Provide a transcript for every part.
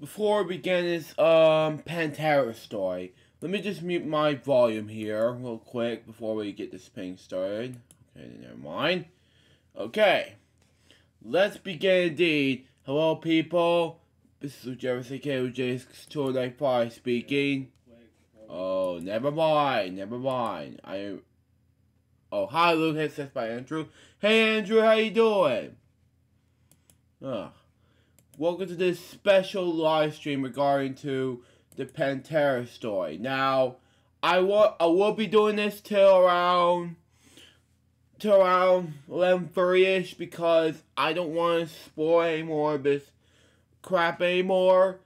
Before we begin this Pantera story, let me just mute my volume here real quick before we get this thing started. Okay, never mind. Okay, let's begin indeed. Hello, people. This is Jefferson KOJ's 295 speaking. Oh, never mind, never mind. Oh, hi, Lucas. That's by Andrew. Hey, Andrew, how you doing? Welcome to this special live stream regarding to the Pantera story. Now, I will be doing this till around 11:30ish because I don't want to spoil any more of this crap anymore.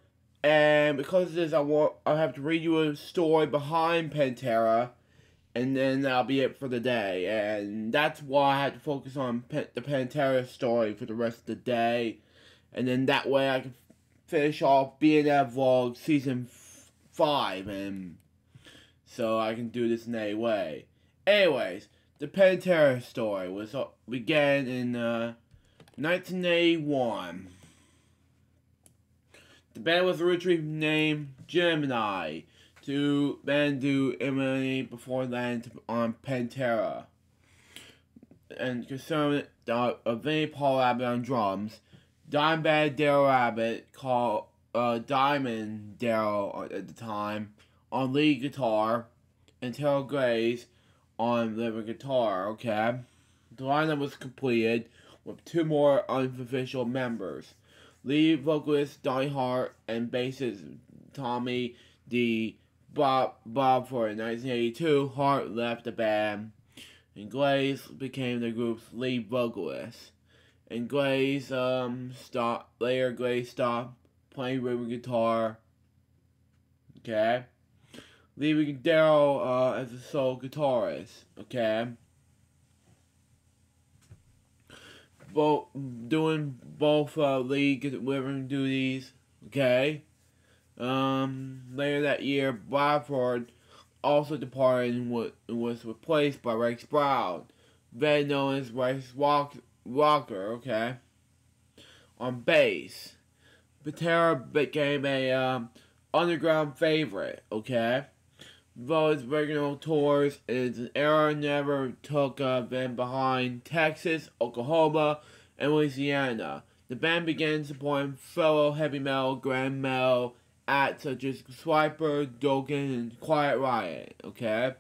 And because of this, I'll have to read you a story behind Pantera, and then that'll be it for the day. And that's why I had to focus on the Pantera story for the rest of the day. And then that way I can finish off BNF Vlog Season 5, and so I can do this in a way. Anyways, the Pantera story began in 1981. The band was originally named Gemini to band do Emily before landing on Pantera. And concerned Vinnie Paul Abbott on drums, Dimebag Darrell Abbott, called Diamond Darrell at the time, on lead guitar, and Terrell Grace on rhythm guitar, okay? The lineup was completed with two more unofficial members. Lead vocalist Donnie Hart and bassist Tommy D. Bob for 1982, Hart left the band, and Glaze became the group's lead vocalist. And Glaze stopped playing rhythm guitar. Okay. Leaving Darrell as a sole guitarist. Okay. Doing both lead rhythm duties. Okay. Later that year, Bradford also departed and was replaced by Rex Brown, then known as Rex Rocker, okay, on bass. Pantera became a underground favorite, okay. Though its regional tours, its era never took them behind Texas, Oklahoma, and Louisiana. The band began supporting fellow heavy metal, grand metal acts such as Swiper, Dokken, and Quiet Riot, okay,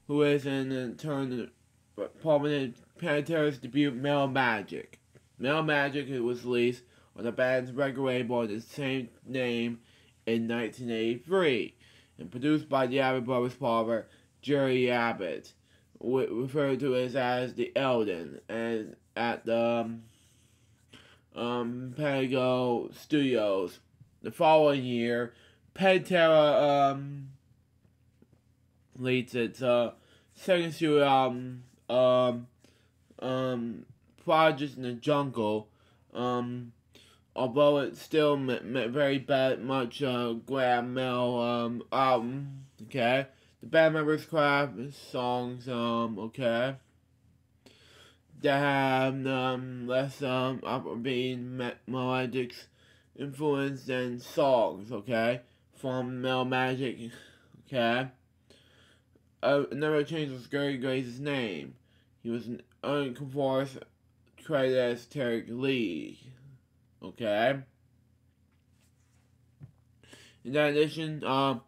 who is in turn prominent Pantera's debut, Metal Magic. Metal Magic was released on the band's record label of the same name in 1983, and produced by the Abbott Brothers' father, Jerry Abbott, referred to as the Eldon, and at the Pentago Studios. The following year, Pantera released its second studio album, Projects in the Jungle, although it's still very much glam metal album, okay. The band members craft songs, okay, that have less upbeat melodic influence than songs, okay, from Metal Magic, okay. Another change was Gary Grace's name. He was an unconformist credited as Terry Lee. Okay. In addition, a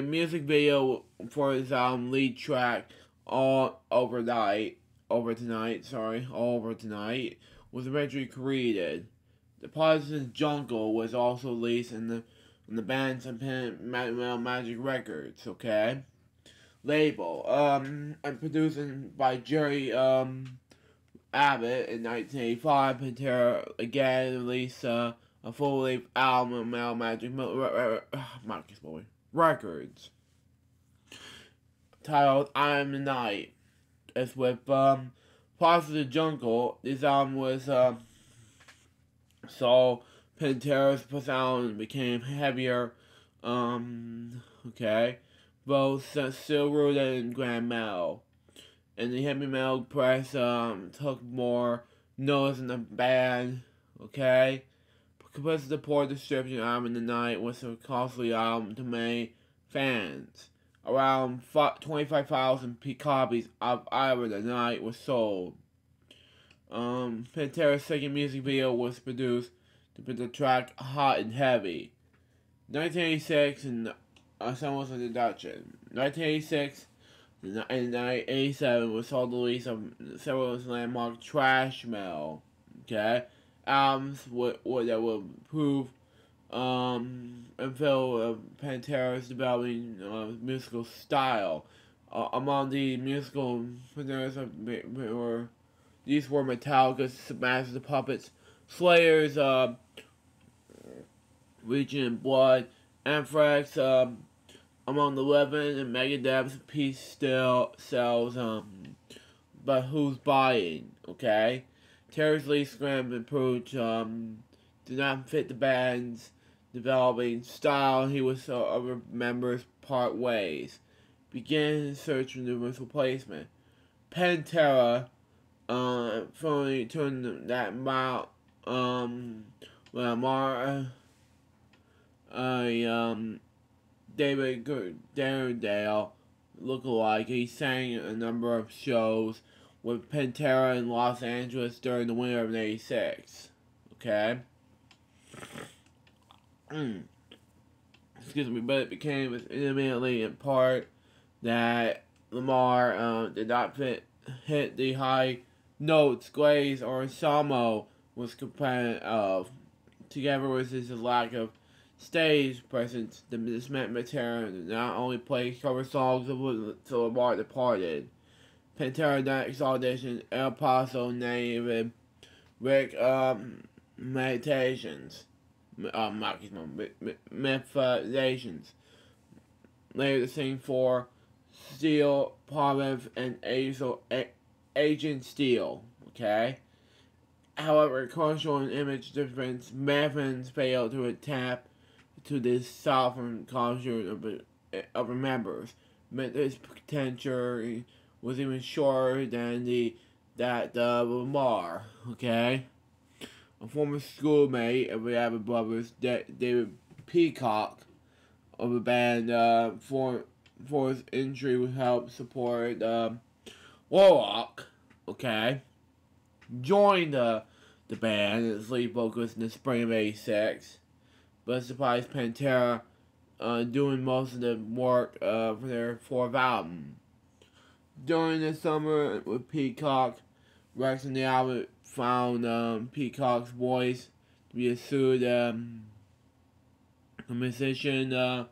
music video for his album lead track, All Over Tonight, was eventually created. The Positive Jungle was also released in the band's independent Metal Magic Records, okay, label, and produced by Jerry Abbott in 1985. Pantera again released a full-length album of Metal Magic Records titled I Am the Night. As with Positive Jungle, this album was so Pantera's sound became heavier, okay, both still rooted in grand metal. And the heavy metal press took more notice in the band, okay, Because the poor distribution album the night was a costly album to many fans. Around 25,000 copies of Ira the Night was sold. Pantera's second music video was produced to put the track Hot and Heavy. 1986 and some was an introduction. 1986 and 1987 was all the release of several landmark Trash Metal. Okay, albums that would prove and fill Pantera's developing musical style. Among the musical presenters these were Metallica's Masters of Puppets, Slayer's Region in Blood, Anthrax, Among the Living, and Megadeth's Peace Still Sells, but who's buying, okay? Terror's Lee Scram approach did not fit the band's developing style. He was other members part ways. Began his search for numerous replacement. Pantera finally turned that mouth David Daredale lookalike. He sang a number of shows with Pantera in Los Angeles during the winter of '86. Okay? Excuse me, but it became immediately in part that Lamar did not hit the high notes Glaze or Samo was complaining of. Together with his lack of stage presence, this meant Pantera not only played cover songs until Lamar departed. Pantera next auditioned El Paso native Rick Meditations. Metaphasations. Later to sing for Steel, Parev, and Agent Steel. Okay? However, cultural and image difference, Mavins failed to tap to this southern culture of members. Meant his potential was even shorter than that Lamar. Okay? A former schoolmate of the Abbott brothers, David Peacock, of the band, for his injury would help support Warlock, okay, joined the band as lead vocalist in the spring of '86, but surprised Pantera doing most of the work for their fourth album. During the summer with Peacock, Rex and the album found Peacock's voice to be a suited musician,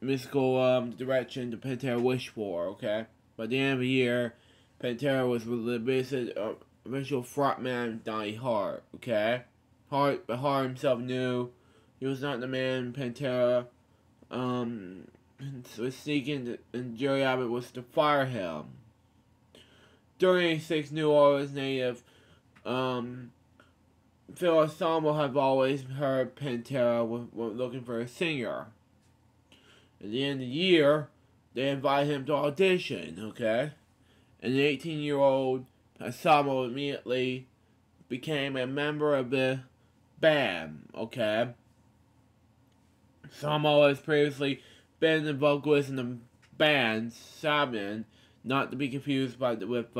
musical direction the Pantera wished for, okay? By the end of the year, Pantera was with the official frontman Donnie Hart, okay? Hart himself knew he was not the man Pantera was seeking, and Jerry Abbott was to fire him. During '86, New Orleans native Phil Anselmo have always heard Pantera were looking for a singer. At the end of the year, they invited him to audition, okay? And the 18-year-old Anselmo immediately became a member of the band, okay? Anselmo has previously been the vocalist in the band Sabin, not to be confused with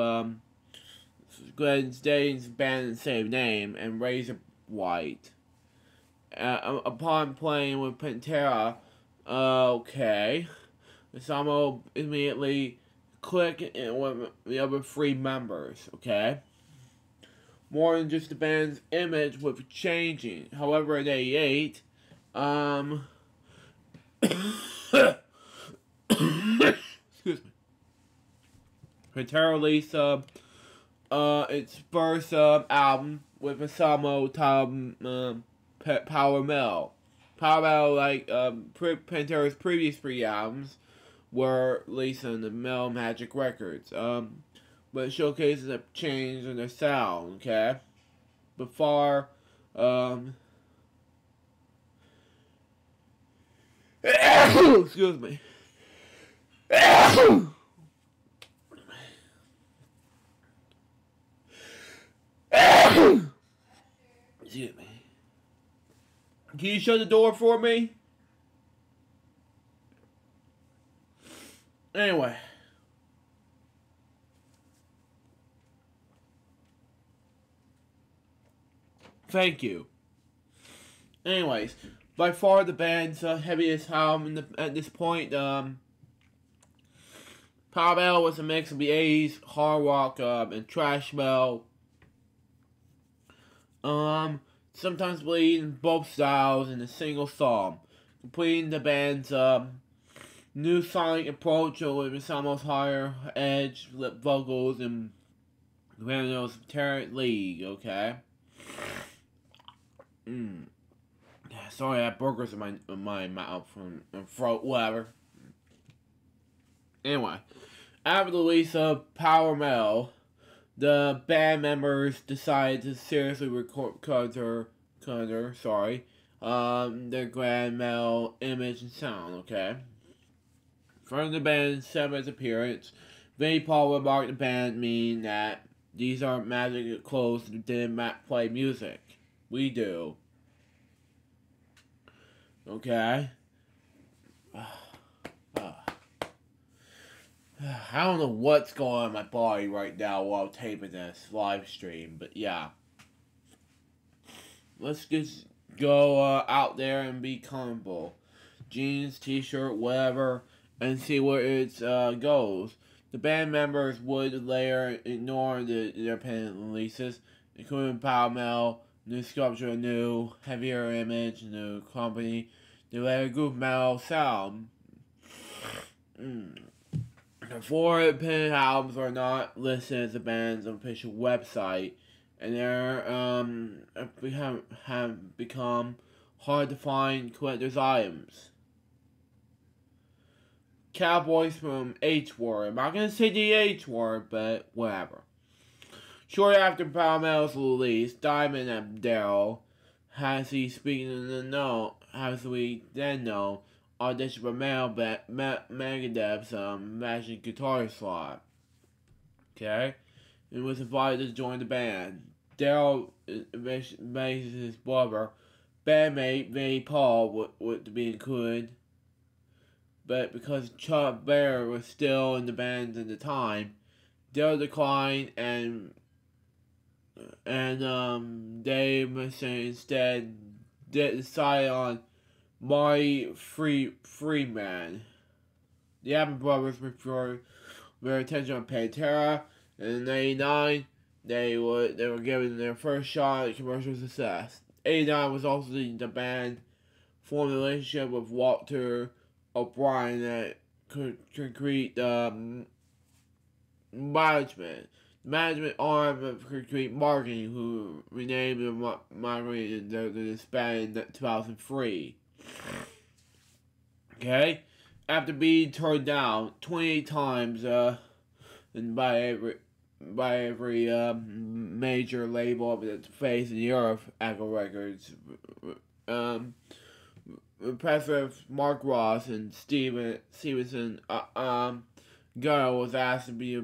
Glenn Staines' band in the same name, and Razor White. Upon playing with Pantera, okay, Samo immediately clicked in with the other three members, okay? More than just the band's image was changing. However, at '88, excuse me, Pantera released its first album with a Samo titled Power Metal. Power Metal, like Pantera's previous three albums, were released on the Metal Magic Records. But it showcases a change in their sound, okay? Before, excuse me. Excuse me. Can you shut the door for me? Anyway. Thank you. Anyways, by far the band's heaviest album at this point. Power metal was a mix of the 80s, hard rock, and thrash metal. Sometimes bleeding both styles in a single song, completing the band's new sonic approach with some most higher edge lip vocals and grandiose Pantera league. Okay. Sorry, I have burgers in my mouth from throat, whatever. Anyway, after the release of Power Metal, the band members decided to seriously record their grand metal image and sound. Okay. From the band's seventh appearance, Vinnie Paul remarked the band mean that these aren't magic clothes that didn't play music. We do. Okay. I don't know what's going on in my body right now while taping this live stream, but yeah. Let's just go out there and be comfortable. Jeans, t-shirt, whatever, and see where it goes. The band members would later ignore the independent releases, including Power Metal, new sculpture, new, heavier image, new company. They let a group metal sound. The four independent albums are not listed as the band's official website, and have become hard to find collector's items. Cowboys from H word. I'm not gonna say the H word, but whatever. Shortly after Power Metal's release, Diamond and Daryl, as we then know, auditioned for Megadeth's Magic Guitar slot. Okay? And was invited to join the band. Daryl makes his brother, bandmate Vinnie Paul, would be included. But because Chuck Berry was still in the band at the time, Daryl declined and Dave instead decided on Marty Friedman. The Abbott brothers referred their attention on Pantera, and in '89 they were given their first shot at commercial success. '89 was also the band formed a relationship with Walter O'Brien that could create management arm of Concrete Marketing, who renamed the marketing the disbanded in 2003. Okay, after being turned down 28 times and by every major label of its face in Europe, Echo Records, Professor Mark Ross and Stevenson Girl was asked to be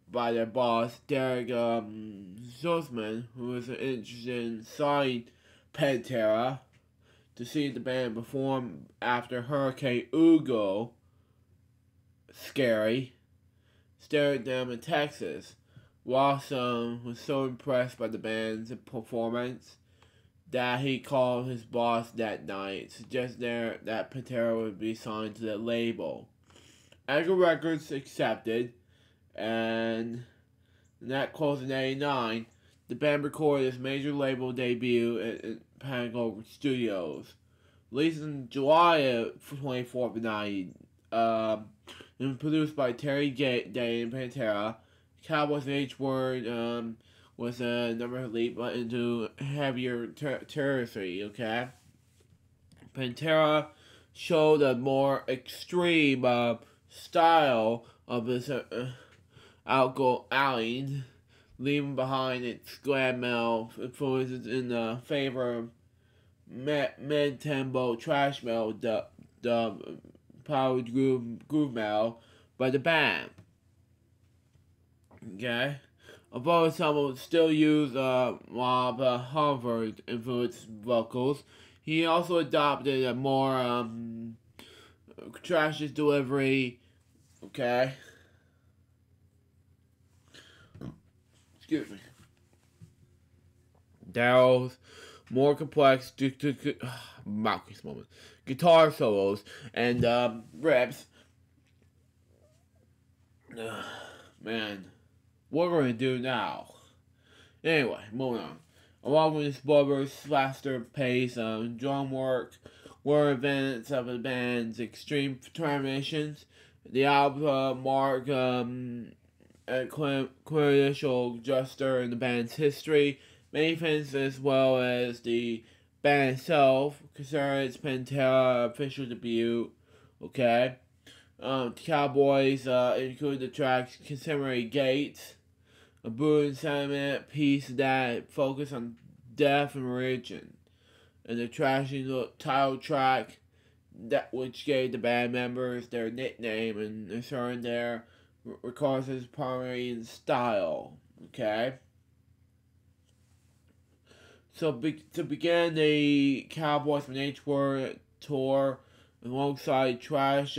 by their boss, Derek Zussman, who was interested in signing Pantera, to see the band perform after Hurricane Hugo stared them in Texas. Ross was so impressed by the band's performance that he called his boss that night, suggesting that Pantera would be signed to the label. Echo Records accepted, and that closed in '89. The band recorded its major label debut at Pinnacle Studios. Released in July of 24th of '90, and produced by Terry Day and Pantera. Cowboys H word was a number leap into heavier territory. Okay, Pantera showed a more extreme style of his outgoing, leaving behind its glam metal influences in favor of mid-tempo thrash metal, the powered groove metal by the band. Okay, although some will still use Rob Harvard influenced vocals, he also adopted a more trashes delivery. Okay. Excuse me. Daryl's more complex moment, guitar solos and riffs. Man, what we're gonna do now? Anyway, moving on. Along with his blubber, faster pace, drum work, were events of the band's extreme transformations. The album marked a crucial juncture in the band's history. Many fans, as well as the band itself, consider its Pantera official debut. Okay. The Cowboys include the tracks Contemporary Gates, a brewing sentiment piece that focused on death and religion, and the trashy title track that which gave the band members their nickname and assured their records as primary in style. Okay. So to begin the Cowboys from H-Word tour alongside trash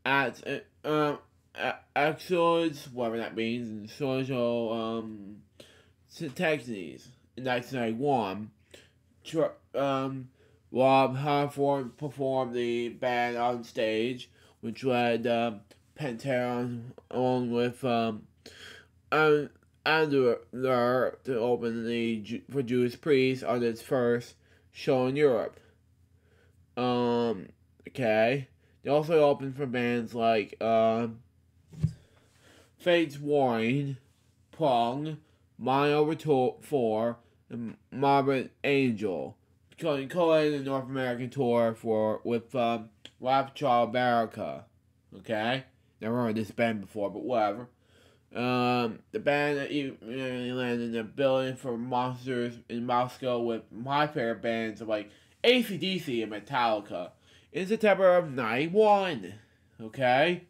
acts excellence, whatever that means, and social techniques. In 1991, Rob Halford performed the band on stage, which led Pantera along with Andrew to open for Judas Priest on its first show in Europe. Okay. They also opened for bands like Fate's Warning, Prong, Mind Over 4, and Margaret Angel. Co-led the North American tour with Rap Child America. Okay? Never heard this band before, but whatever. The band landed in a building for Monsters in Moscow with my favorite bands like AC/DC and Metallica in September of 91. Okay?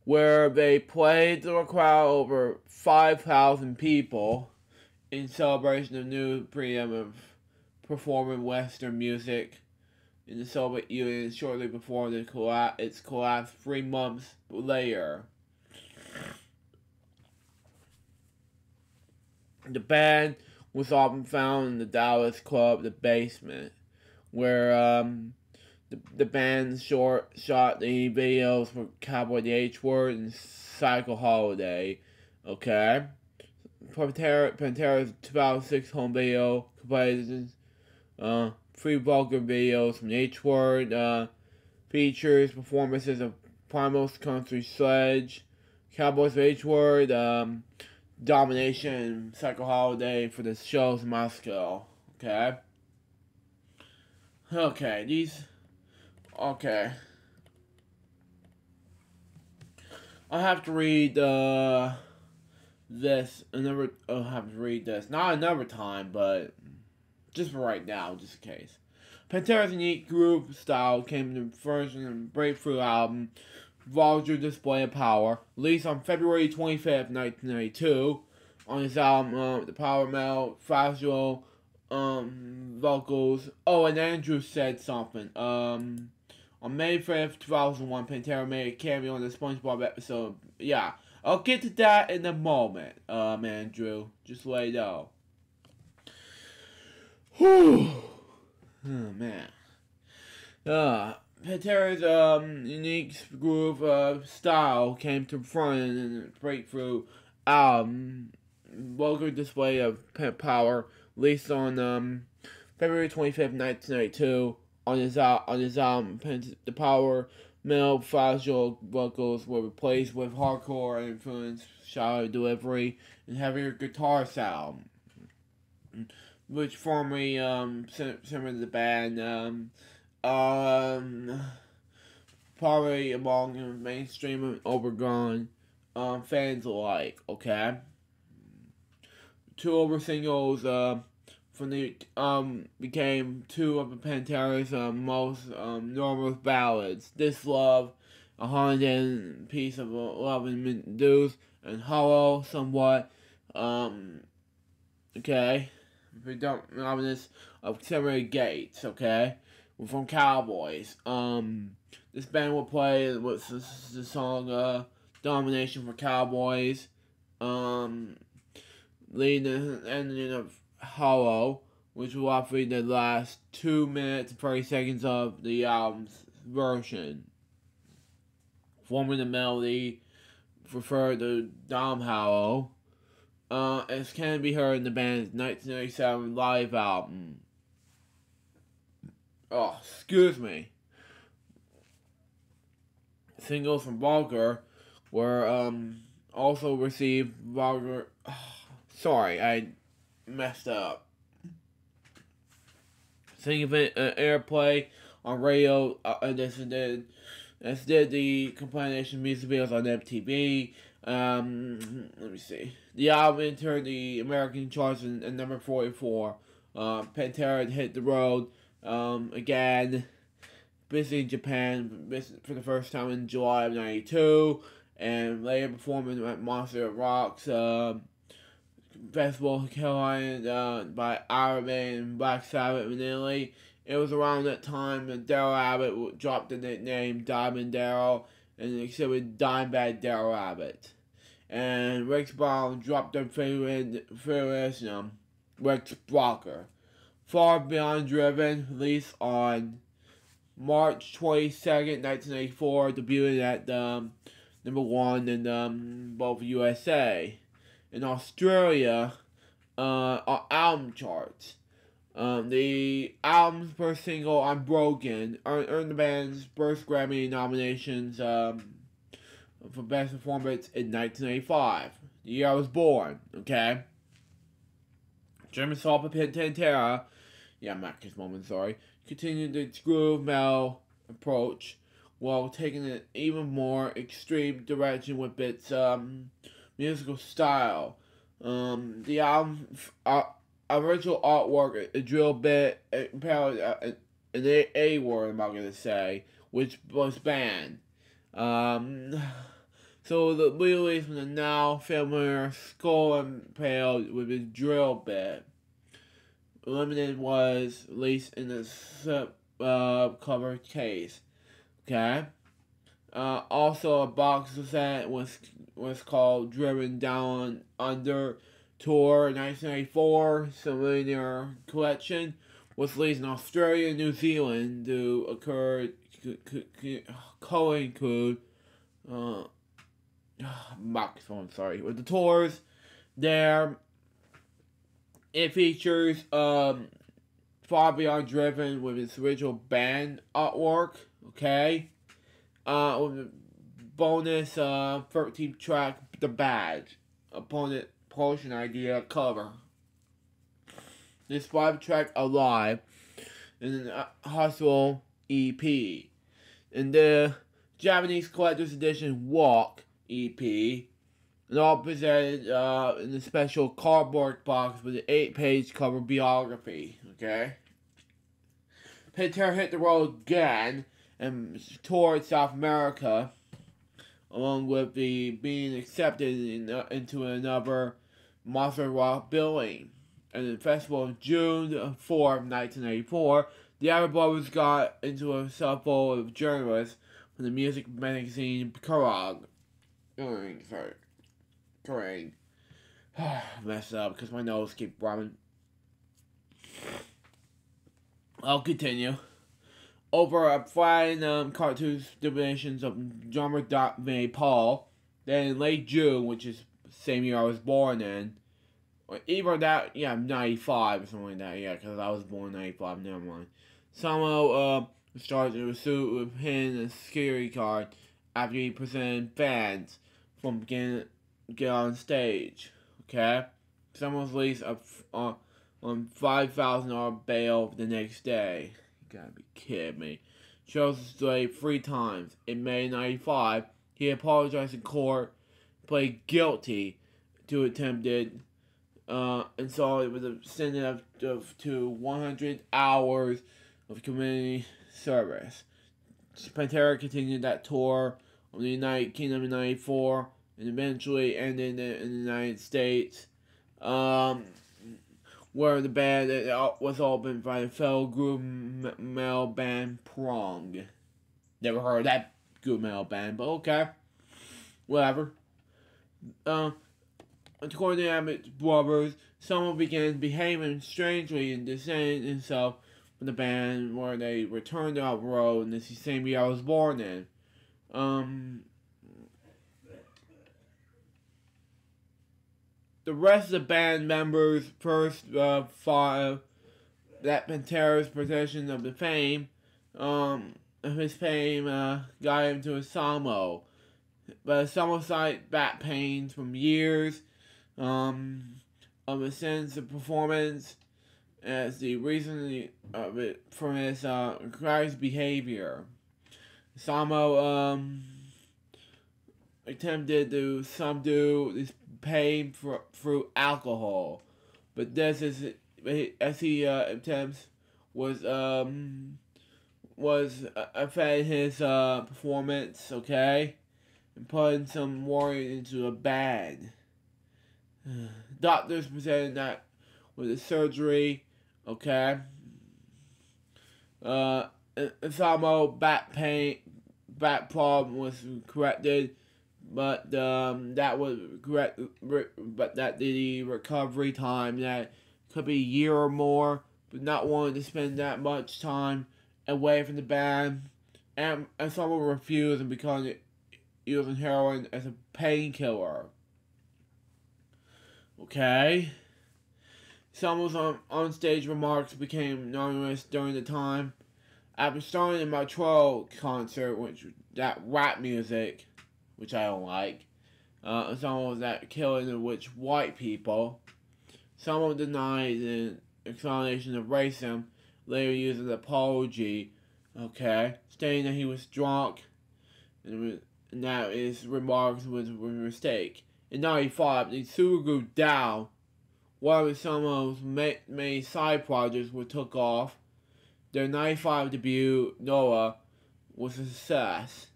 Where they played to a crowd over 5,000 people in celebration of new freedom of performing Western music in the Soviet Union shortly before its collapse 3 months later. The band was often found in the Dallas club The Basement, where the band shot the videos for Cowboy the H-Word and Cycle Holiday. Okay? Pantera's 2006 home video comprises 3 vulgar videos from H-Word, features performances of Primal's Country Sledge, Cowboys H-Word, Domination, and Cycle Holiday for the shows in Moscow. Okay? Okay. I'll have to read this not another time, but just for right now, just in case. Pantera's unique groove style came to fruition in breakthrough album Vulgar Display of Power, released on February 25th, 1992. On his album, the power metal, fragile vocals. Oh, and Andrew said something. On May 5th, 2001, Pantera made a cameo on the SpongeBob episode. Yeah, I'll get to that in a moment, Andrew. Just lay low. Whew. Oh, man. Pantera's unique groove style came to front in the breakthrough album, Vulgar Display of Power, released on February 25th, 1992. On his album, the power metal fragile vocals were replaced with hardcore influenced shallow delivery and heavier guitar sound, which formerly similar to the band probably among mainstream and overgrown fans alike. Okay, 2 over singles from the became 2 of the Pantera's most normal ballads. This Love, A Haunted Piece of Love and Medusa, and Hollow somewhat. Okay, predominance of Summer Gates, okay? We're from Cowboys. This band will play with the song Domination for Cowboys. Leading the ending of Hollow, which will roughly the last 2 minutes and 30 seconds of the album's version. Forming the melody referred to Dom Hollow. As can be heard in the band's 1997 live album. Oh, excuse me. Singles from Vulgar were also received Vulgar. Sorry, I messed up. Significant airplay on radio. This did the compilation music videos on MTV. Let me see. The album entered the American charts at number 44. Pantera hit the road again, visiting Japan for the first time in July of '92, and later performing at Monster Rocks festival headlined by Iron Man and Black Sabbath in Italy. It was around that time that Daryl Abbott dropped the nickname Diamond Daryl and exhibited Dimebag Daryl Abbott. And Rex Brown dropped their favorite Rex Blocker. Far Beyond Driven, released on March 22nd, 1984, debuted at number 1 in both USA. In Australia, album charts. The album's first single, Unbroken, earned the band's first Grammy nominations for Best Performance in 1985. The year I was born, okay? German soul Pantera, Marcus Moment, sorry, continued its groove metal approach while taking an even more extreme direction with its musical style. The album's original artwork, a drill bit, an A word I'm not gonna say, which was banned. So the release from the now familiar Skull Impaled with his drill bit. Limited was released in a cover case. Okay. Also, a box set was called Driven Down Under Tour 1984 Souvenir Collection. Was released in Australia and New Zealand to co-include microphone, sorry, with the tours there. It features Far Beyond Driven with its original band artwork, okay? With a bonus 13th track, The Badge, opponent portion idea cover. This 5-track Alive in an Hustle EP. In the Japanese Collector's Edition Walk EP, and all presented in a special cardboard box with an 8-page cover biography, okay? Pantera hit the road again and toured South America, along with being accepted into another Monster Rock billing. And the festival of June 4th, 1984, the Abbott Brothers got into a scuffle of journalists from the music magazine Kerrang. Messed up because my nose keeps running. I'll continue. Over a fine cartoon dimensions of drummer Vinnie Paul. Then in late June, which is the same year I was born in, or either that, 95 or something like that, because I was born in 95, never mind. Samo started a suit with him and a security card after he presented fans from get on stage, okay? Someone was released on $5,000 bail the next day. You gotta be kidding me. Chose to stay 3 times. In May 95, he apologized in court, pled guilty to attempted, and so it was extended to 100 hours of community service. Pantera continued that tour of the United Kingdom in 94, and eventually ended in the United States, where the band was opened by the fellow group metal band Prong. Never heard of that group metal band, but okay, whatever. According to Abbott's brothers, someone began behaving strangely and distancing himself from the band, where they returned to Out Road in the same year I was born in. The rest of the band members first thought that Pantera's possession of the fame, of his fame, got him to a Samo. But Samo cited back pains from years of a sense of performance as the reason of it for his crazy behavior. Samo attempted to subdue this pain through alcohol, but this is as he attempts was affecting his performance, okay, and putting some worry into a band. Doctors presented that with a surgery, okay. Samo back problem was corrected, but that was correct. But that the recovery time that could be a year or more, but not wanting to spend that much time away from the band, and someone refused and because using heroin as a painkiller. Okay. Someone's on-stage remarks became anonymous during the time. After starting in my Troll concert, which that rap music, which I don't like, someone was that killing of which white people. Someone denied an explanation of racism, later used an apology, okay, stating that he was drunk and that his remarks was a mistake. In 1995, the supergroup Dow, one of someone's many side projects were took off. Their 1995 debut, Noah, was a success.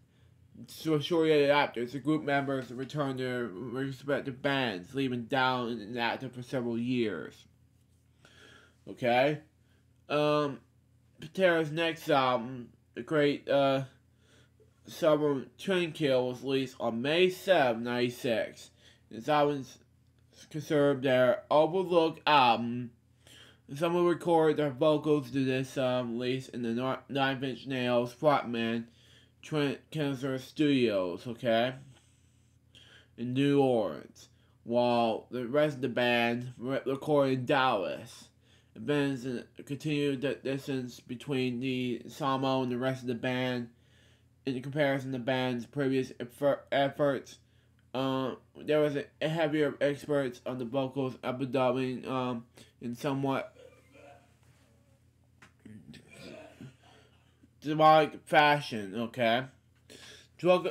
So shortly after, the group members returned to their respective bands, leaving Dow inactive for several years. Okay? Pantera's next album, the great Summer Trendkill, was released on May 7, 1996. This album is considered their overlooked album. Someone recorded their vocals to this release in the 9 Inch Nails frontman Trent Reznor Studios, okay, in New Orleans, while the rest of the band recorded in Dallas. Events continued the distance between the Samo and the rest of the band. In comparison to the band's previous efforts, there was a heavier experts on the vocals, overdubbing in somewhat demonic fashion, okay? Drug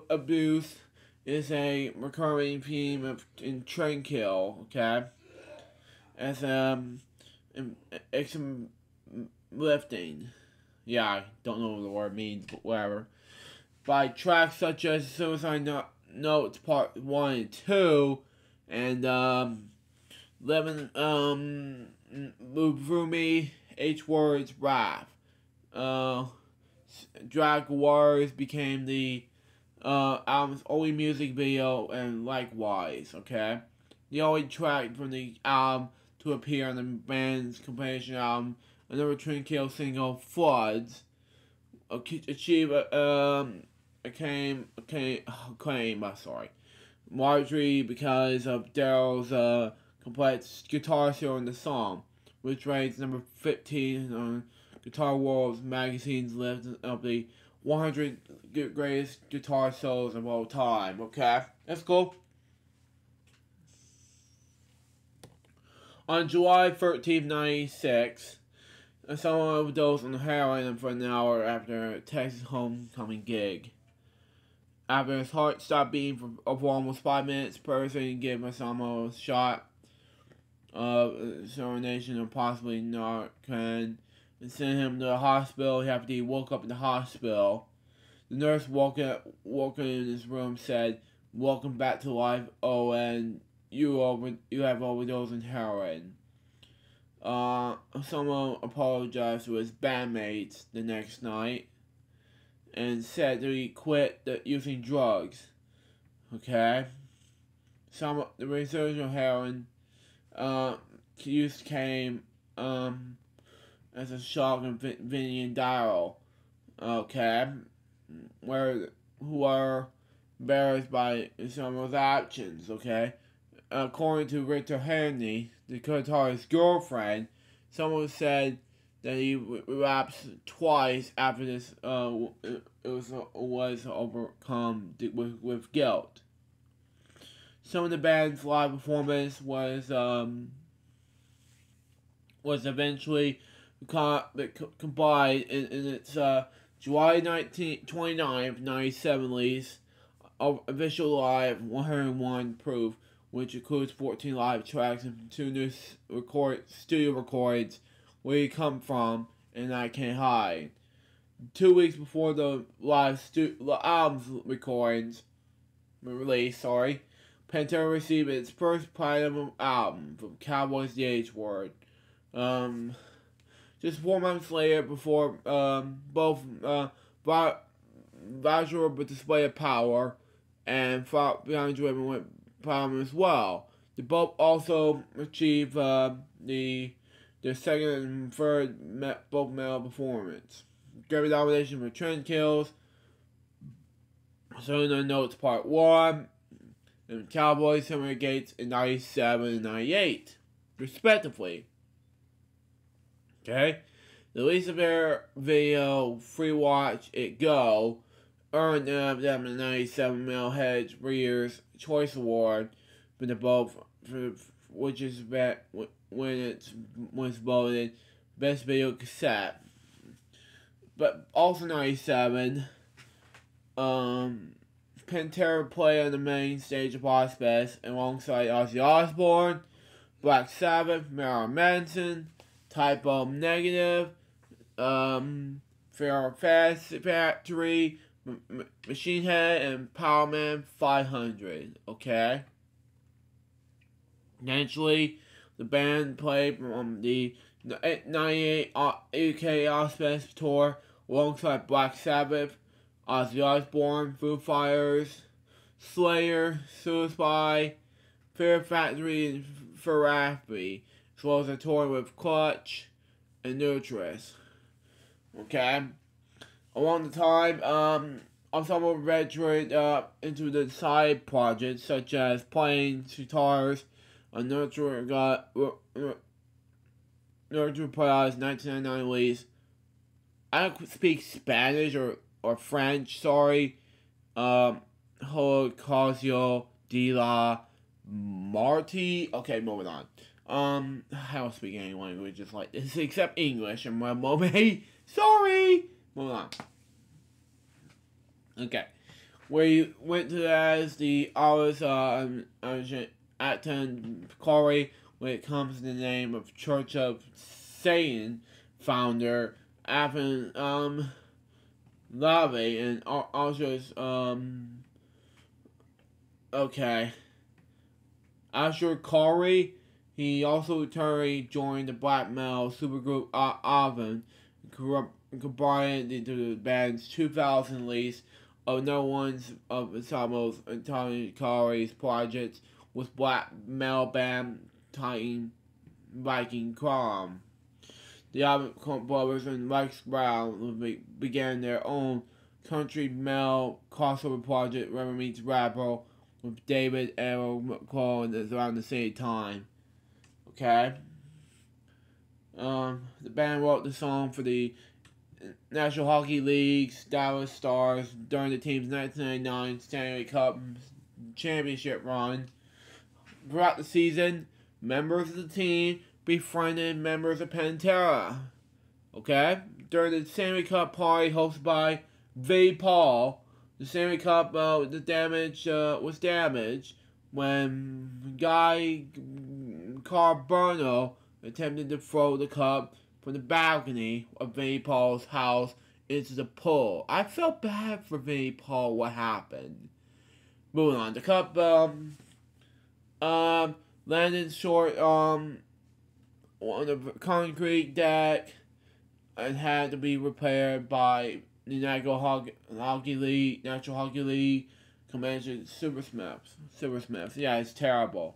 abuse is a recurring theme in Trendkill, okay? As lifting. Yeah, I don't know what the word means, but whatever. By tracks such as Suicide Notes Part 1 and 2, and Living Move Through Me, H Words Rap. Drag Wars became the album's only music video, and likewise, okay? The only track from the album to appear on the band's compilation album, another Trendkill single, Floods, achieved Marjorie because of Daryl's complex guitar solo in the song, which rates number 15 on Guitar World's magazine's list of the 100 greatest guitar solos of all time. Okay, that's cool. On July 13, 1996, someone overdosed on heroin for an hour after a Texas homecoming gig. After his heart stopped beating for almost 5 minutes, person gave Samo a shot of serenation and possibly Narcan and sent him to the hospital. After he woke up in the hospital, the nurse walking in his room said, "Welcome back to life, oh, and you have overdosed on heroin." Someone apologized to his bandmates the next night and said that he quit using drugs. Okay? The research of heroin use came as a shock of Vinny and Daryl. Okay? Who are embarrassed by some of his actions. Okay? According to Richard Haney, the guitarist's girlfriend, someone said that he relapsed twice after this was overcome with guilt. Some of the band's live performance was eventually combined in its July 29th, 97 release of Official Live 101 Proof, which includes 14 live tracks and 2 new studio recordings, Where You Come From and I Can't Hide. 2 weeks before the album's recordings release, Pantera received its first platinum album from Cowboys the H-Word. Just 4 months later, before both Visual Display of Power and Beyond Driven went platinum as well. They both also achieved their second and third both male performance. Grammy nomination for Trend Kills, Cylinder Notes Part 1, and Cowboys Summer Gates in 97 and 98, respectively. Okay? The release of their video, Free Watch It Go, earned them the 97 Male Heads Reader's Choice Award for the both, which is when it was voted Best Video Cassette. But also 97, Pantera played on the main stage of Ozfest alongside Ozzy Osbourne, Black Sabbath, Marilyn Manson, Type O Negative, Fear Factory, Machine Head, and Powerman 500. Okay? Eventually, the band played on the 98 UK Ozfest tour alongside Black Sabbath, Ozzy Osbourne, Foo Fighters, Slayer, Suicide, Fear Factory, and Ferrari, as well as a tour with Clutch and Nutris. Okay? Along the time, Ensemble ventured into the side projects such as playing guitars on Nurture Pride's 1999 release. I don't speak Spanish or French, sorry. Casio de la Marti. Okay, moving on. I don't speak any languages like this except English and my moment. Sorry! Moving on. Okay. We went to as the hours at 10 Corey when it comes to the name of Church of Satan founder Avin Lave and Asher's okay. Asher Corey, he also joined the black metal supergroup Avin, combined into the band's 2000 release of no one's of Samuel's and Tony Corey's projects with black metal band Titan Viking Crom. The Abbott brothers and Rex Brown began their own country metal crossover project, Rubber Meets Rapper, with David Arrow McCall around the same time. Okay? The band wrote the song for the National Hockey League's Dallas Stars during the team's 1999 Stanley Cup championship run. Throughout the season, members of the team befriended members of Pantera. Okay? During the Stanley Cup party hosted by V. Paul, the Stanley Cup was damaged when Guy Carbono attempted to throw the cup from the balcony of Vinnie Paul's house into the pool. I felt bad for Vinnie Paul what happened. Moving on. The cup landed short on the concrete deck and had to be repaired by the Natural Hockey League Commander Silversmiths. Yeah, it's terrible.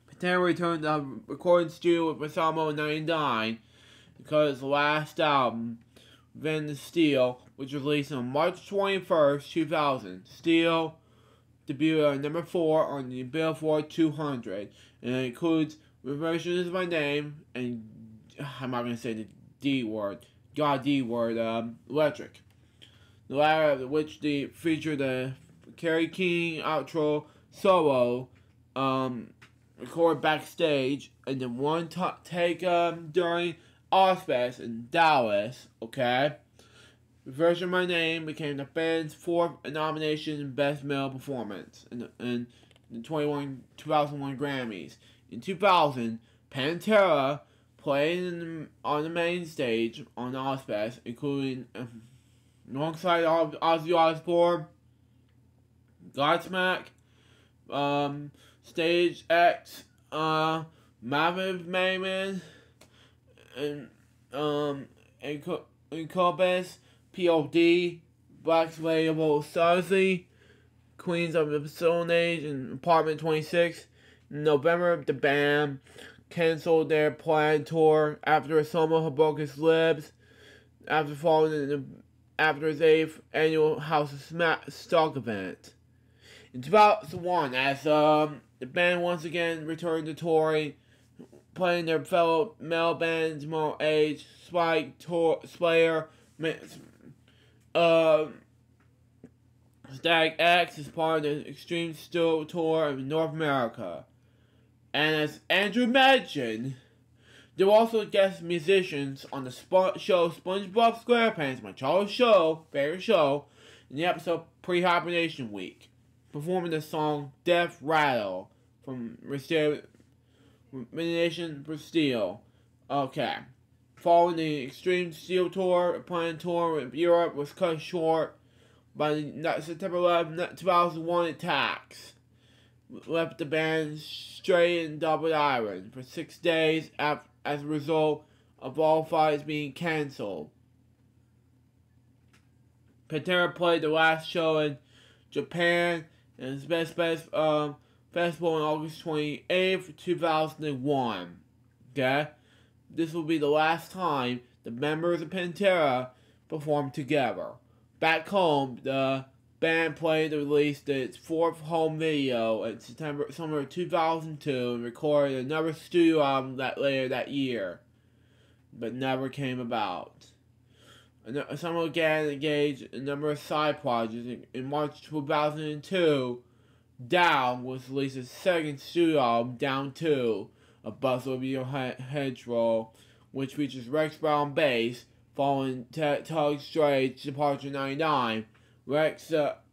Pantera returned to the recording studio with Samo in '99 because the last album, Van the Steel, which was released on March 21st, 2000. Steel debuted at number 4 on the Billboard 200, and it includes Reversion Is My Name and I'm not going to say the D word, Electric. The latter of which featured the Kerry King outro solo, recorded backstage, and then one take during Ozfest in Dallas. Okay, the version of My Name became the band's 4th nomination in Best Male Performance in the 2001 Grammys. In 2000, Pantera played on the main stage on Ozfest, including alongside Ozzy Osbourne, Godsmack, Stage X, Marvin Mayman, and Cobus, P.O.D., Black Label Stasi, Queens of the Stone Age, and Apartment 26. In November, the band canceled their planned tour after Samo had broke his ribs after after his 8th annual House of Stock event. In 2001, as the band once again returned to touring, playing their fellow male bands Moral Age, Spike, Slayer, Stag X as part of the Extreme Steel Tour of North America. And as Andrew mentioned, there were also guest musicians on the show SpongeBob SquarePants, my childhood favorite show, in the episode Pre-Hibernation Week, performing the song Death Rattle from Nation for Steel. Okay. Following the Extreme Steel Tour, a planned tour in Europe was cut short by the September 11, 2001 attacks. Left the band straight in Double Island for 6 days as a result of all flights being cancelled. Pantera played the last show in Japan and its best festival on August 28th, 2001. Okay? This will be the last time the members of Pantera performed together. Back home, the band played and released its 4th home video in summer 2002 and recorded another studio album later that year, but never came about. Samo again engaged in a number of side projects. In March 2002, Down was released its 2nd studio album, Down 2, a Buzz Over Your Hedgerow, which features Rex Brown bass, following Tug Strait's departure in '99. Rex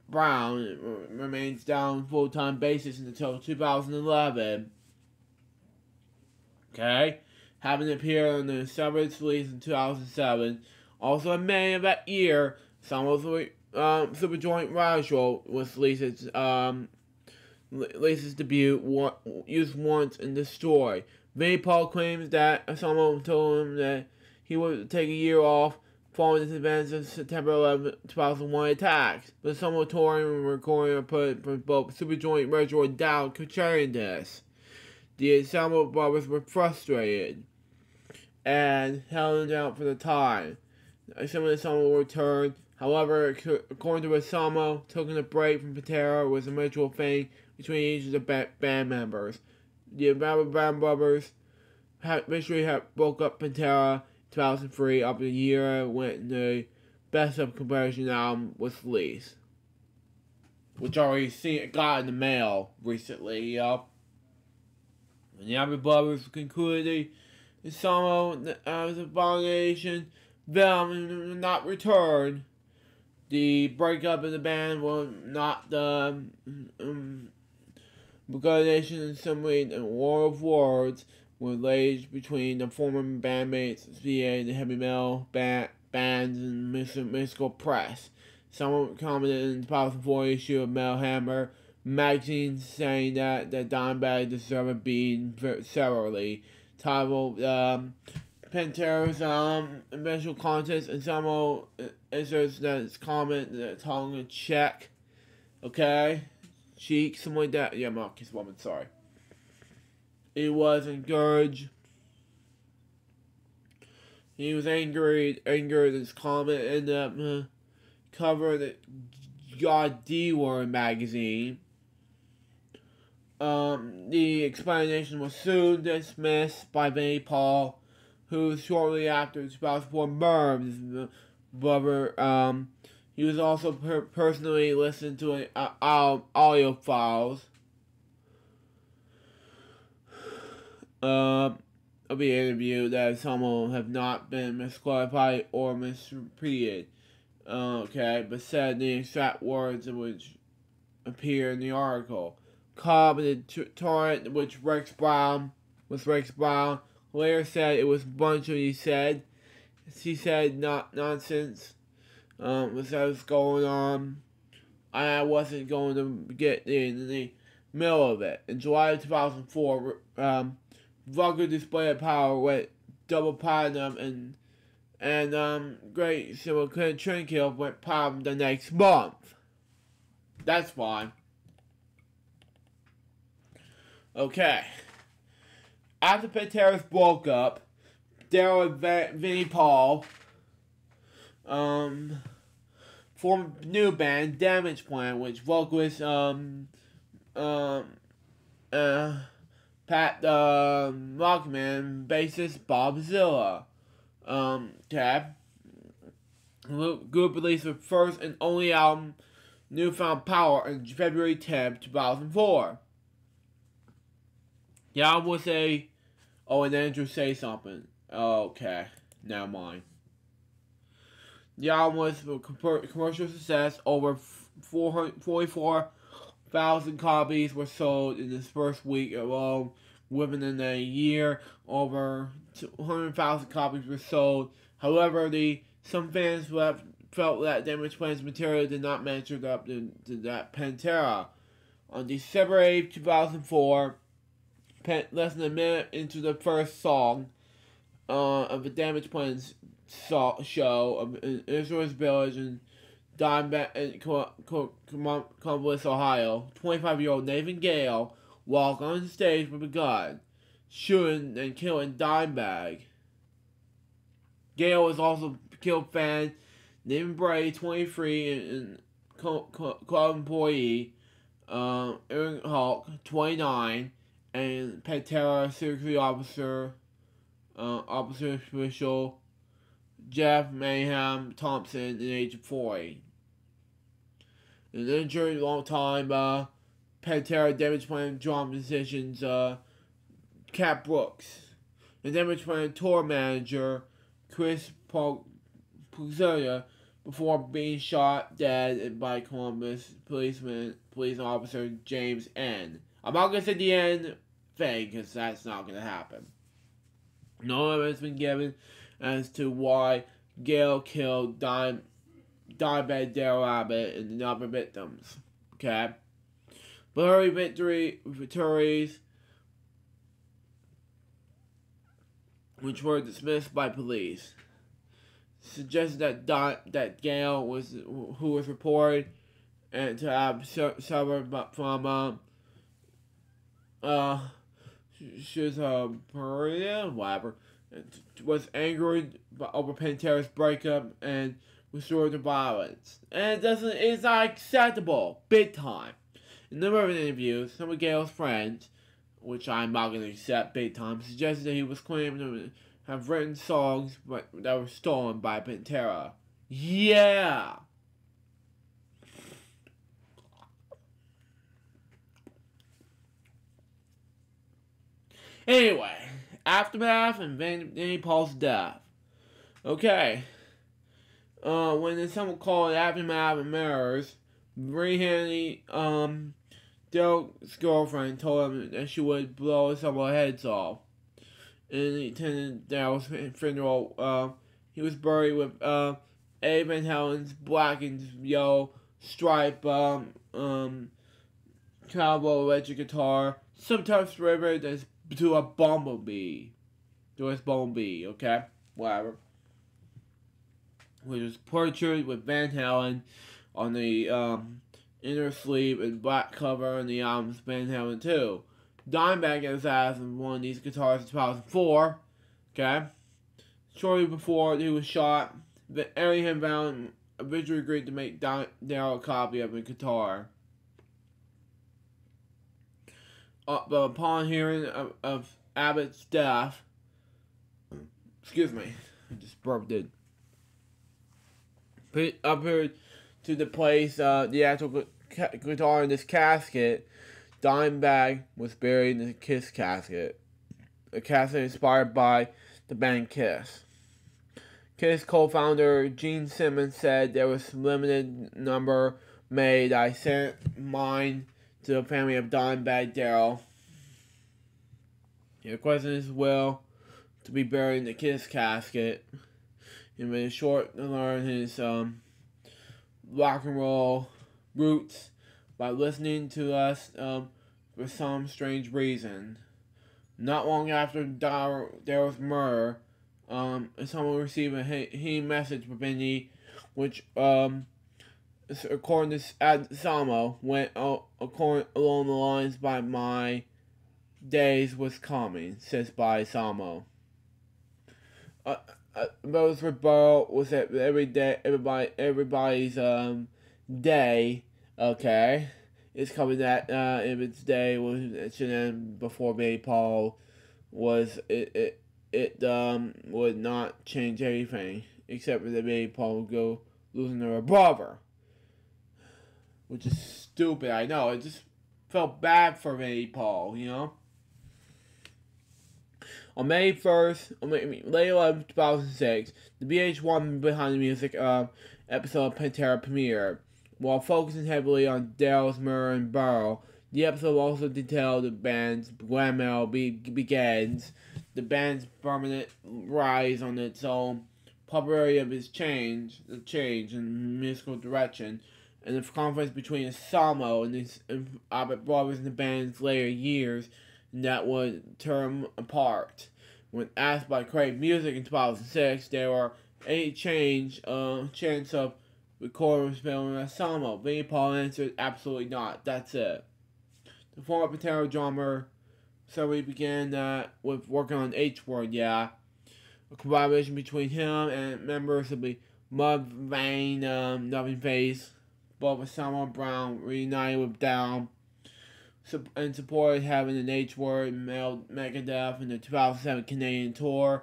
Brown remains Down full-time bassist until 2011. Okay? Having appeared on the Severance release in 2007. Also in May of that year, Samo's Superjoint Ritual was released its debut, Used Once and Destroy. Vinnie Paul claims that someone told him that he would take a year off following the events of September 11, 2001 attacks, but someone touring and recording or put for both Superjoint Ritual and Down contrarian this. The Ensemble brothers were frustrated and held him down for the time. Some of the Ensemble returned. However, according to Osama, taking a break from Pantera was a mutual thing between each of the band members. The band brothers eventually broke up Pantera in 2003 after a year when the Best of Conversion album was released, which I already got in the mail recently. And the Abbott brothers concluded the Osama as a violation. Them not return. The breakup of the band was not the recognition in some way. The war of words were waged between the former bandmates, VA, the heavy metal bands, and musical press. Someone commented in the 2004 issue of Metal Hammer magazine saying that the Dimebag deserved a beating severely. titled Pantera's eventual contest, and someone answers that it's comment that tongue in check. Okay? Cheek, something like that. Yeah, Marcus Woman, sorry. He was encouraged. He was angry at his comment, ended up covering the God D-Word magazine. The explanation was soon dismissed by Vinnie Paul, who shortly after 2004 murdered his brother. He was also personally listened to audio files of the interview that some have not been misqualified or misrepeated. Okay, but said the exact words which appear in the article. Cobb and the torrent, which Rex Brown, later said it was a bunch of he said. He said not nonsense. Was that was going on. I wasn't going to get in the middle of it. In July of 2004, vulgar display of power went double platinum, and Great Silver Trinkill went platinum the next month. That's fine. Okay. After Pantera's broke up, Daryl and Vinnie Paul formed a new band, Damage Plan, which vocalist Pat Rockman, bassist Bob Zilla. Okay. The group released their first and only album, Newfound Power, on February 10th, 2004. The album was and then Andrew say something. Okay, never mind. The album was a commercial success. Over 44,000 copies were sold in its first week alone. Within a year, over 200,000 copies were sold. However, some fans felt that Damage Plan's material did not measure up to that Pantera. On December 8, 2004, less than a minute into the first song of the Damage Plan's show of Israel's Village in Columbus, Ohio, 25-year-old Nathan Gale walked on the stage with a gun, shooting and killing Dimebag. Gale was also killed fan Nathan Bray, 23, and club employee Aaron Hulk, 29, and Pantera security officer official Jeff Mayhem Thompson, at the age of 40. An injured long time Pantera Damage Plan drum musicians Cat Brooks, and Damage Plan tour manager Chris Puglia, before being shot dead by Columbus police officer James N. I'm not going to say the end thing, because that's not going to happen. No evidence has been given as to why Gale killed Dimebag Daryl Abbott and the other victims. Okay? But early victories, which were dismissed by police, suggested that Gale was who was reported and to have suffered from schizophrenia, whatever, was angered over Pantera's breakup and resorted to violence. And it's not acceptable, big time. In a number of interviews, some of Gale's friends, which I'm not going to accept big time, suggested that he was claiming to have written songs that were stolen by Pantera. Yeah! Anyway, aftermath and Vinnie Paul's death. Okay. When someone called aftermath and mirrors, Henry, Daryl's girlfriend told him that she would blow several heads off. And he attended Daryl's funeral. He was buried with A. Van Halen's black and yellow stripe cowboy electric guitar, sometimes referred as to a bumblebee. Doris Bumblebee, okay? Whatever. Which was portrayed with Van Halen on the inner sleeve and black cover on the album's Van Halen 2. Dimebag has asked one of these guitars in 2004, okay? Shortly before he was shot, Eddie Van Halen originally agreed to make Darryl a copy of the guitar. But upon hearing of Abbott's death, excuse me, I just burped it. Up here to the place, the actual guitar in this casket, Dimebag was buried in the Kiss casket. A casket inspired by the band Kiss. Kiss co-founder Gene Simmons said there was a limited number made. I sent mine to the family of Dimebag Darrell. He requested his will to be buried in the Kiss casket. He made it short to learn his rock and roll roots by listening to us for some strange reason. Not long after Darrell's murder, someone received a message from Benny, which, according to Samo, went along the lines by "My days was coming," says by Samo. Rose Rebel was that everybody's day, okay? It's coming that if its day was it should end before Baby Paul was it would not change anything except for the Baby Paul would go losing her brother, which is stupid. I know. It just felt bad for Baby Paul, you know. On May 1st, late 11, 2006, the VH1 Behind the Music episode of Pantera premiered. While focusing heavily on Darrell's murder and burial, the episode also detailed the band's glam metal begins, the band's permanent rise on its own, popularity of its change in musical direction, and the conflict between Samo and his Abbott brothers in the band's later years that would tear apart. When asked by Crave Music in 2006, there were any chance of recording filming as Samo. Vinnie Paul answered, "Absolutely not. That's it." The former Pantera drummer said we began with working on H-Word, yeah. A collaboration between him and members of the Mudvayne, Loving Face, both with Samo Brown reunited with Down, and supported having an H-Word Megadeth in the 2007 Canadian tour,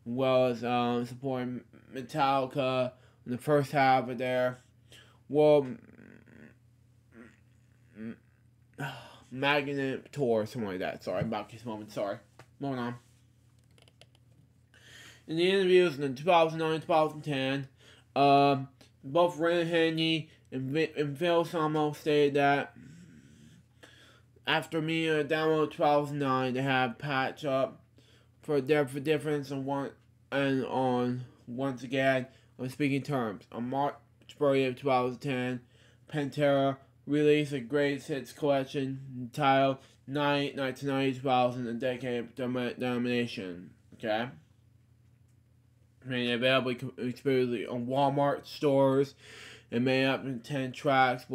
as well as supporting Metallica in the first half of their World Magnet tour, something like that. Sorry about this moment, sorry. Moving on. In the interviews in 2009-2010, both Ren Haney and Phil Samo stated that after me download 2009, they have patch up for difference once again on speaking terms. On March 30th, 2010, Pantera released a greatest hits collection entitled 1990-2000, a decade of domination. Okay, made available exclusively on Walmart stores and made up in 10 tracks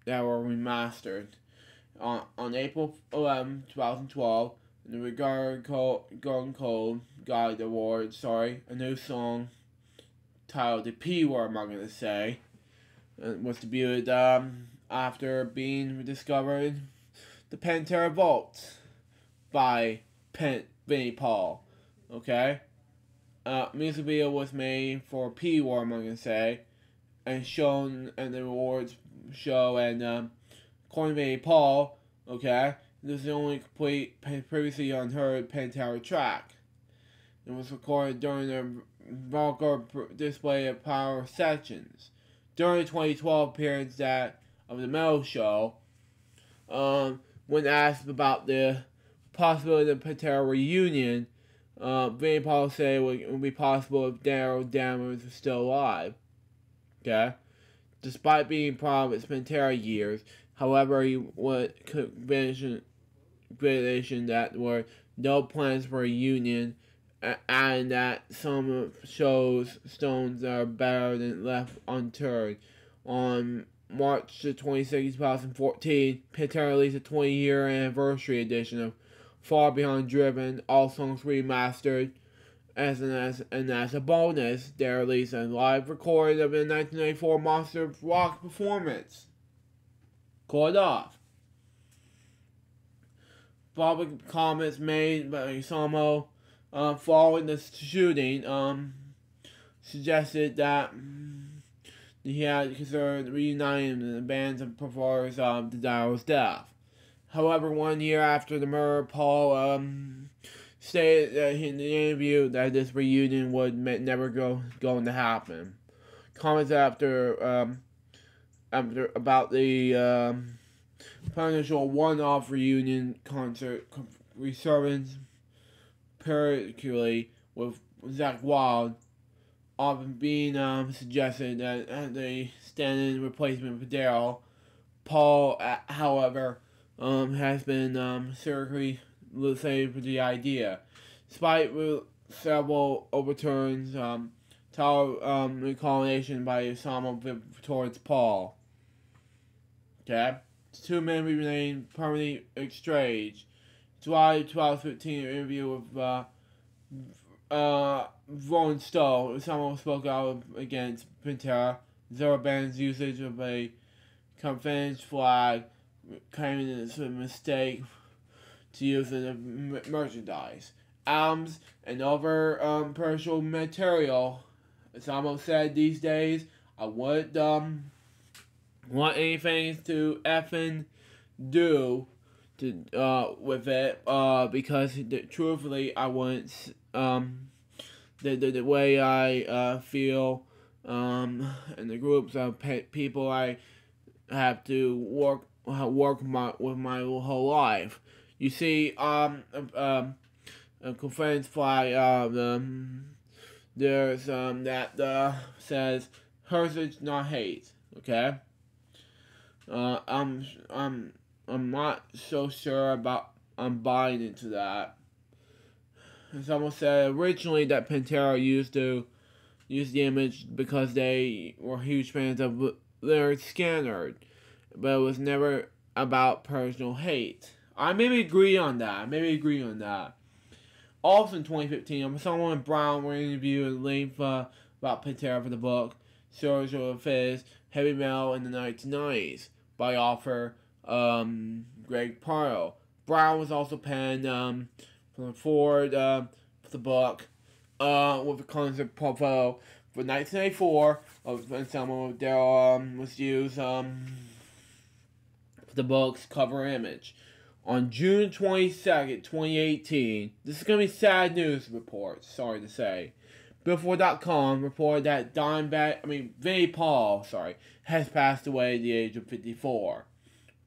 that were remastered. On April 11, 2012, the Regard Golden Cold got the award, a new song titled The P Word, I'm going to say, was debuted after being discovered the Pantera Vault by Vinnie Paul, okay? Music video was made for P Word, I'm going to say, and shown in the awards show, and according to Vinnie Paul, okay, this is the only complete previously unheard Pantera track. It was recorded during the vulgar display of power sections. During the 2012 appearance of the Metal Show, when asked about the possibility of the Pantera reunion, Vinnie Paul said it would be possible if Darrell Daniels was still alive. Okay? Despite being proud of its Pantera years, however, he would conviction that there were no plans for a reunion and that some shows stones are better than left unturned. On March the 26th, 2014, Pantera released a 20-year anniversary edition of Far Beyond Driven, all songs remastered. As a bonus, they released a live recording of the 1994 Monster of Rock performance. Called off. Public comments made by Samo following the shooting suggested that he had considered reuniting the band's performers of the Dyer's death. However, 1 year after the murder, Paul stated that in the interview that this reunion would never going to happen. Comments about the potential one-off reunion concert resurgence, particularly with Zakk Wylde, often being suggested that as a stand-in replacement for Daryl. Paul, however, has been seriously saved for the idea. Despite several overturns, reclamation by Osama towards Paul. Okay? The two men remain permanently estranged. July 2015 interview with Rolling Stone, someone spoke out against Pantera, Zero Band's usage of a Confederate flag, claiming it's a mistake to use in the merchandise. Albums and other personal material. Samo said these days, I wouldn't want anything to effing do to with it because truthfully I wouldn't the way I feel and the groups of people I have to work with my whole life. You see, a conference flag there's that says heritage, not hate. Okay. I'm not so sure about buying into that. Someone said originally that Pantera used the image because they were huge fans of Lynyrd Skynyrd, but it was never about personal hate. I maybe agree on that. Also in 2015, someone and Brown were interviewed at length about Pantera for the book Social Affairs Heavy Metal in the 1990s by author Greg Pardo. Brown was also penned for the book with a concept portfolio for 1984 when someone there was used for the book's cover image. On June 22nd, 2018, this is going to be sad news report, sorry to say. Billboard.com reported that Vinnie Paul, has passed away at the age of 54,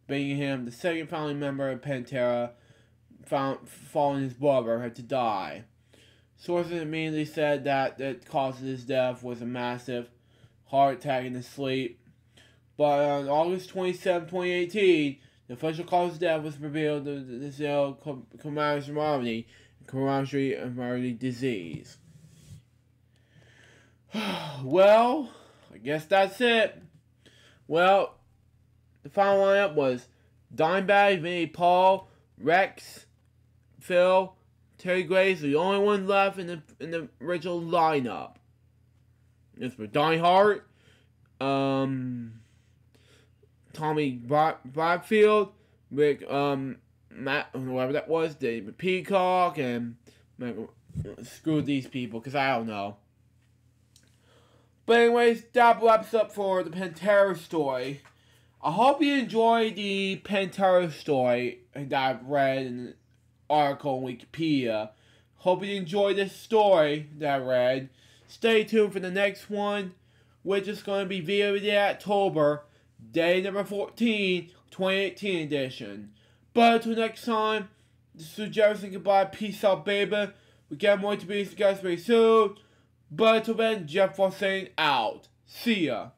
making him the second founding member of Pantera following his brother had to die. Sources immediately said that the cause of his death was a massive heart attack in his sleep. But on August 27, 2018, the official cause of death was revealed as the coronary artery disease. Well, I guess that's it. Well, the final lineup was Dimebag, Vinnie Paul, Rex, Phil, Terry Grace, the only one left in the original lineup. It's for Donnie Hart, Tommy Bradfield, Rick, Matt, whoever that was, David Peacock, and screw these people, because I don't know. But anyways, that wraps up for the Pantera story. I hope you enjoyed the Pantera story that I've read in an article on Wikipedia. Hope you enjoyed this story that I read. Stay tuned for the next one, which is going to be VOD October, day number 14, 2018 edition. But until next time, this is Jerry saying goodbye. Peace out, baby. We get more to be guys very soon. But until then, Jeff was saying out. See ya.